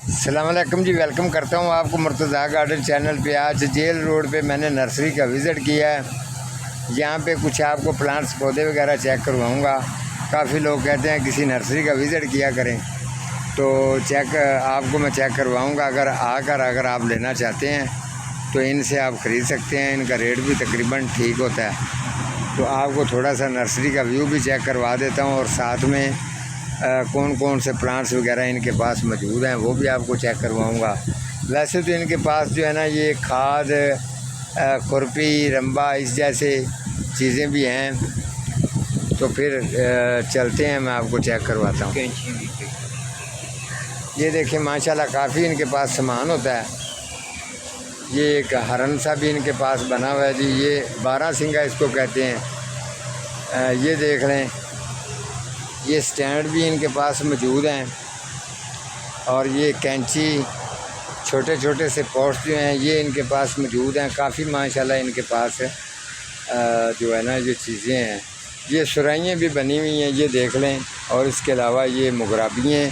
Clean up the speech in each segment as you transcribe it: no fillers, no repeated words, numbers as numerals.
अस्सलामुअलैकुम जी, वेलकम करता हूँ आपको मुर्तज़ा गार्डन चैनल पे। आज जेल रोड पे मैंने नर्सरी का विज़िट किया है। यहाँ पे कुछ आपको प्लांट्स पौधे वगैरह चेक करवाऊँगा। काफ़ी लोग कहते हैं किसी नर्सरी का विज़िट किया करें, तो आपको मैं चेक करवाऊँगा। अगर आप लेना चाहते हैं तो इनसे आप ख़रीद सकते हैं। इनका रेट भी तकरीबन ठीक होता है। तो आपको थोड़ा सा नर्सरी का व्यू भी चेक करवा देता हूँ और साथ में कौन कौन से प्लांट्स वगैरह इनके पास मौजूद हैं वो भी आपको चेक करवाऊँगा। वैसे तो इनके पास जो है ना, ये खाद, खुरपी, रंबा, इस जैसे चीज़ें भी हैं। तो फिर चलते हैं, मैं आपको चेक करवाता हूँ। ये देखिए माशाल्लाह काफ़ी इनके पास सामान होता है। ये एक हरन सा भी इनके पास बना हुआ है जी, ये 12 सिंगा इसको कहते हैं। ये देख लें, ये स्टैंड भी इनके पास मौजूद हैं। और ये कैंची, छोटे छोटे से पॉट्स जो हैं ये इनके पास मौजूद हैं। काफ़ी माशाल्लाह इनके पास जो है ना ये चीज़ें हैं। ये सुराइयाँ भी बनी हुई हैं, ये देख लें। और इसके अलावा ये मुगराबी हैं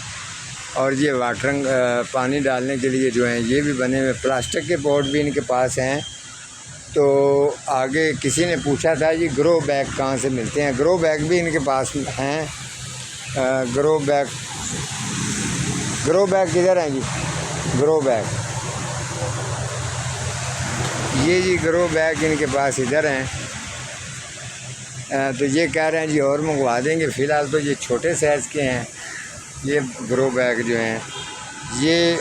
और ये वाटरिंग पानी डालने के लिए जो हैं ये भी बने हुए। प्लास्टिक के पॉट भी इनके पास हैं। तो आगे किसी ने पूछा था ये ग्रो बैग कहाँ से मिलते हैं। ग्रो बैग भी इनके पास हैं। ग्रो बैग किधर हैं जी? ग्रो बैग, ये जी ग्रो बैग इनके पास इधर हैं। तो ये कह रहे हैं जी और मंगवा देंगे। फ़िलहाल तो ये छोटे साइज़ के हैं। ये ग्रो बैग जो हैं ये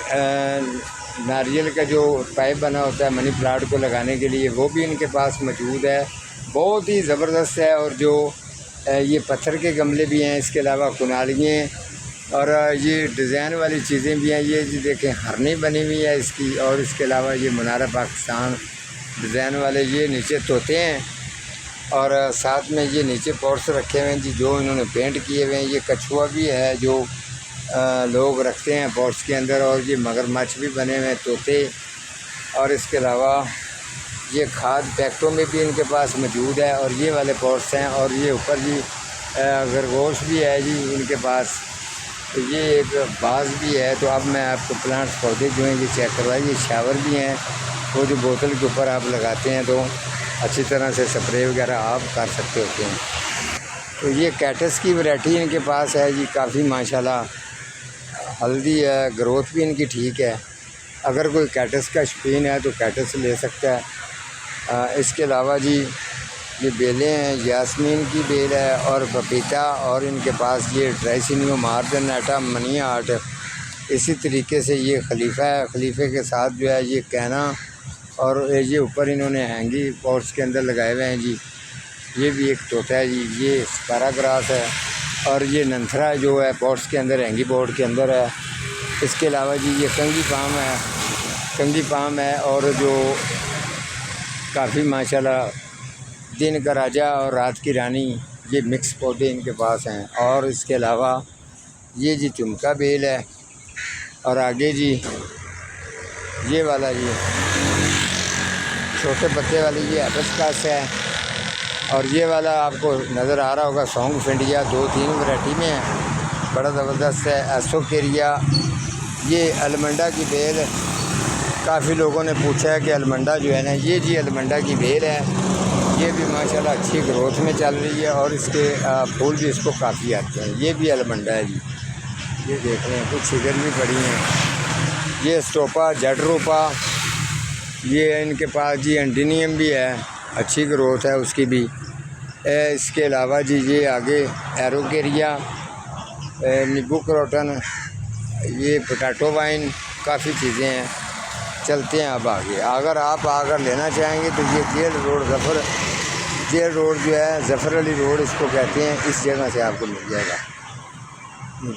नारियल का जो पाइप बना होता है मनी प्लांट को लगाने के लिए, वो भी इनके पास मौजूद है। बहुत ही ज़बरदस्त है। और जो ये पत्थर के गमले भी हैं। इसके अलावा कुनालियाँ और ये डिज़ाइन वाली चीज़ें भी हैं। ये जी देखें हरनी बनी हुई है इसकी। और इसके अलावा ये मुनारा पाकिस्तान डिज़ाइन वाले ये नीचे तोते हैं। और साथ में ये नीचे पॉट्स रखे हुए हैं जी, जो इन्होंने पेंट किए हुए हैं। ये कछुआ भी है जो लोग रखते हैं पॉट्स के अंदर। और ये मगरमच्छ भी बने हुए हैं, तोते। और इसके अलावा ये खाद पैकेटों में भी इनके पास मौजूद है। और ये वाले पॉट्स हैं। और ये ऊपर जी खरगोश भी है जी इनके पास। तो ये एक बाज़ भी है। तो अब मैं आपको प्लांट्स पौधे जो हैं ये चेक करवाइए। शावर भी हैं, वो जो बोतल के ऊपर आप लगाते हैं तो अच्छी तरह से स्प्रे वगैरह आप कर सकते होते हैं। तो ये कैटस की वैरायटी इनके पास है जी। काफ़ी माशाल्लाह हल्दी है, ग्रोथ भी इनकी ठीक है। अगर कोई कैटस का शौकीन है तो कैटस ले सकता है। इसके अलावा जी ये बेलें हैं, यास्मीन की बेल है और पपीता। और इनके पास ये ड्राइसिनियो, मार्जनाटा, मनी आर्ट। इसी तरीके से ये खलीफा है। खलीफे के साथ जो है ये कैना। और ये ऊपर इन्होंने हैंगी पॉट्स के अंदर लगाए हुए हैं जी। ये भी एक तोता है जी। ये पैराग्रास है। और ये नंथरा जो है पॉट्स के अंदर, हैंगी पॉट के अंदर है। इसके अलावा जी ये कंगी पाम है। और जो काफ़ी माशाल्लाह दिन का राजा और रात की रानी, ये मिक्स पौधे इनके पास हैं। और इसके अलावा ये जी चुमका बेल है। और आगे जी ये वाला जी छोटे पत्ते वाली ये एपिस्कस है। और ये वाला आपको नज़र आ रहा होगा सॉन्ग इंडिया, 2-3 वैरायटी में है, बड़ा ज़बरदस्त है। एसोकेरिया, ये अलमंडा की बेल। काफ़ी लोगों ने पूछा है कि अलमंडा जो है ना, ये जी अलमंडा की बेल है। ये भी माशाल्लाह अच्छी ग्रोथ में चल रही है। और इसके फूल भी इसको काफ़ी आते हैं। ये भी अलमंडा है जी। ये देख रहे हैं, कुछ इधर भी पड़ी हैं। ये स्टोपा, जडरोपा, ये इनके पास जी एंटीनियम भी है, अच्छी ग्रोथ है उसकी भी। इसके अलावा जी ये आगे एरोकेरिया, नींबू क्रोटन, ये पोटैटो वाइन, काफ़ी चीज़ें हैं। चलते हैं अब आगे। अगर लेना चाहेंगे तो ये जेल रोड जो है ज़फ़र अली रोड इसको कहते हैं, इस जगह से आपको मिल जाएगा।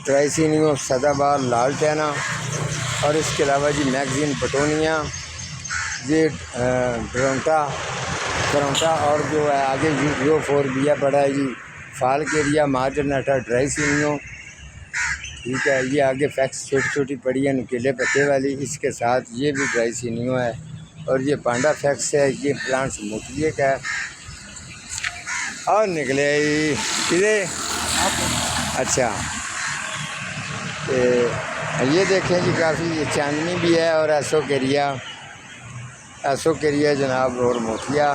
ड्राइसिनियो, सदाबहार, लाल टैना। और इसके अलावा जी मैगज़ीन, पटोनिया, ये करौंटा। और जो है आगे जी 4 बिया पड़ा है जी, फाल केरिया, मार्जनाटा, ड्राइसिनियो, ठीक है। ये आगे फैक्स छोटी छोटी पड़ी है, नुकीले पत्ते वाली। इसके साथ ये भी ड्राइसिनियो है। और ये पांडा फैक्स है। ये प्लांट्स मोटिए का है। और निकले किधे, अच्छा ये देखें जी, काफ़ी चांदनी भी है और एसोकेरिया जनाब, और मोतिया,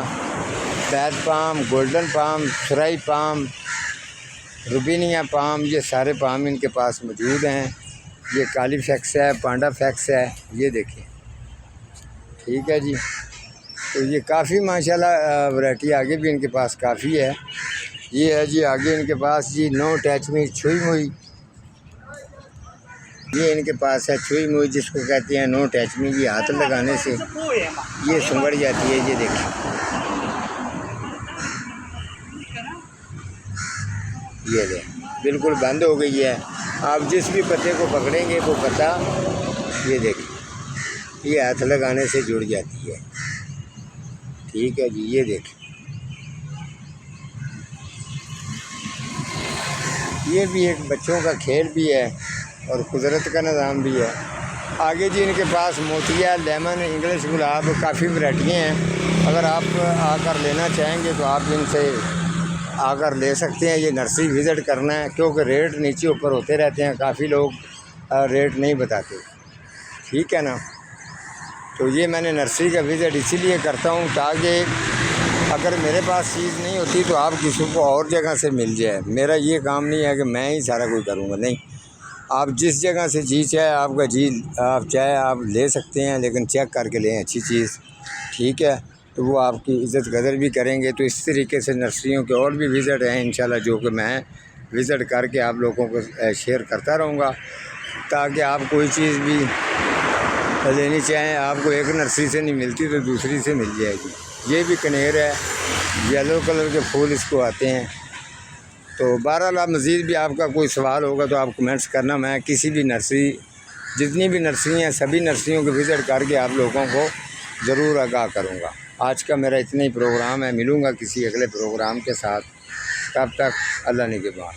बैद पाम, गोल्डन पाम, सुराई पाम, रुबीनिया पाम, ये सारे पाम इनके पास मौजूद हैं। ये काली फैक्स है, पांडा फैक्स है, ये देखिए, ठीक है जी। तो ये काफ़ी माशाल्लाह वैरायटी आगे भी इनके पास काफ़ी है। ये है जी आगे इनके पास जी नो टच मी छुई मुई, ये इनके पास है छुई मुई, जिसको कहते हैं नो टच मी। ये हाथ लगाने से ये सुंगड़ जाती है, ये देखिए, ये ले बिल्कुल बंद हो गई है। आप जिस भी पत्ते को पकड़ेंगे वो पत्ता, ये देखिए, ये हाथ लगाने से जुड़ जाती है, ठीक है जी। ये देखिए, ये भी एक बच्चों का खेल भी है और कुदरत का निज़ाम भी है। आगे जी इनके पास मोतिया, लेमन, इंग्लिश गुलाब, काफ़ी वैरायटियाँ हैं। अगर आप आकर लेना चाहेंगे तो आप इनसे आकर ले सकते हैं। ये नर्सरी विज़िट करना है, क्योंकि रेट नीचे ऊपर होते रहते हैं, काफ़ी लोग रेट नहीं बताते, ठीक है ना। तो ये मैंने नर्सरी का विज़िट इसीलिए करता हूँ ताकि अगर मेरे पास चीज़ नहीं होती तो आप किसी को और जगह से मिल जाए। मेरा ये काम नहीं है कि मैं ही सारा कुछ करूँगा, नहीं। आप जिस जगह से जी चाहे, आपका जी आप चाहे आप ले सकते हैं, लेकिन चेक करके लें अच्छी चीज़, ठीक है। तो वो आपकी इज़्ज़त कदर भी करेंगे। तो इस तरीके से नर्सरियों के और भी विज़िट हैं इंशाल्लाह, जो कि मैं विज़िट करके आप लोगों को शेयर करता रहूँगा, ताकि आप कोई चीज़ भी लेनी चाहें, आपको एक नर्सरी से नहीं मिलती तो दूसरी से मिल जाएगी। ये भी कनेर है, येलो कलर के फूल इसको आते हैं। तो बहरहाल आप मज़ीद भी आपका कोई सवाल होगा तो आप कमेंट्स करना। मैं किसी भी नर्सरी, जितनी भी नर्सरी हैं, सभी नर्सरियों के विज़िट करके आप लोगों को ज़रूर आगाह करूँगा। आज का मेरा इतना ही प्रोग्राम है, मिलूँगा किसी अगले प्रोग्राम के साथ। तब तक अल्लाह निगहबान।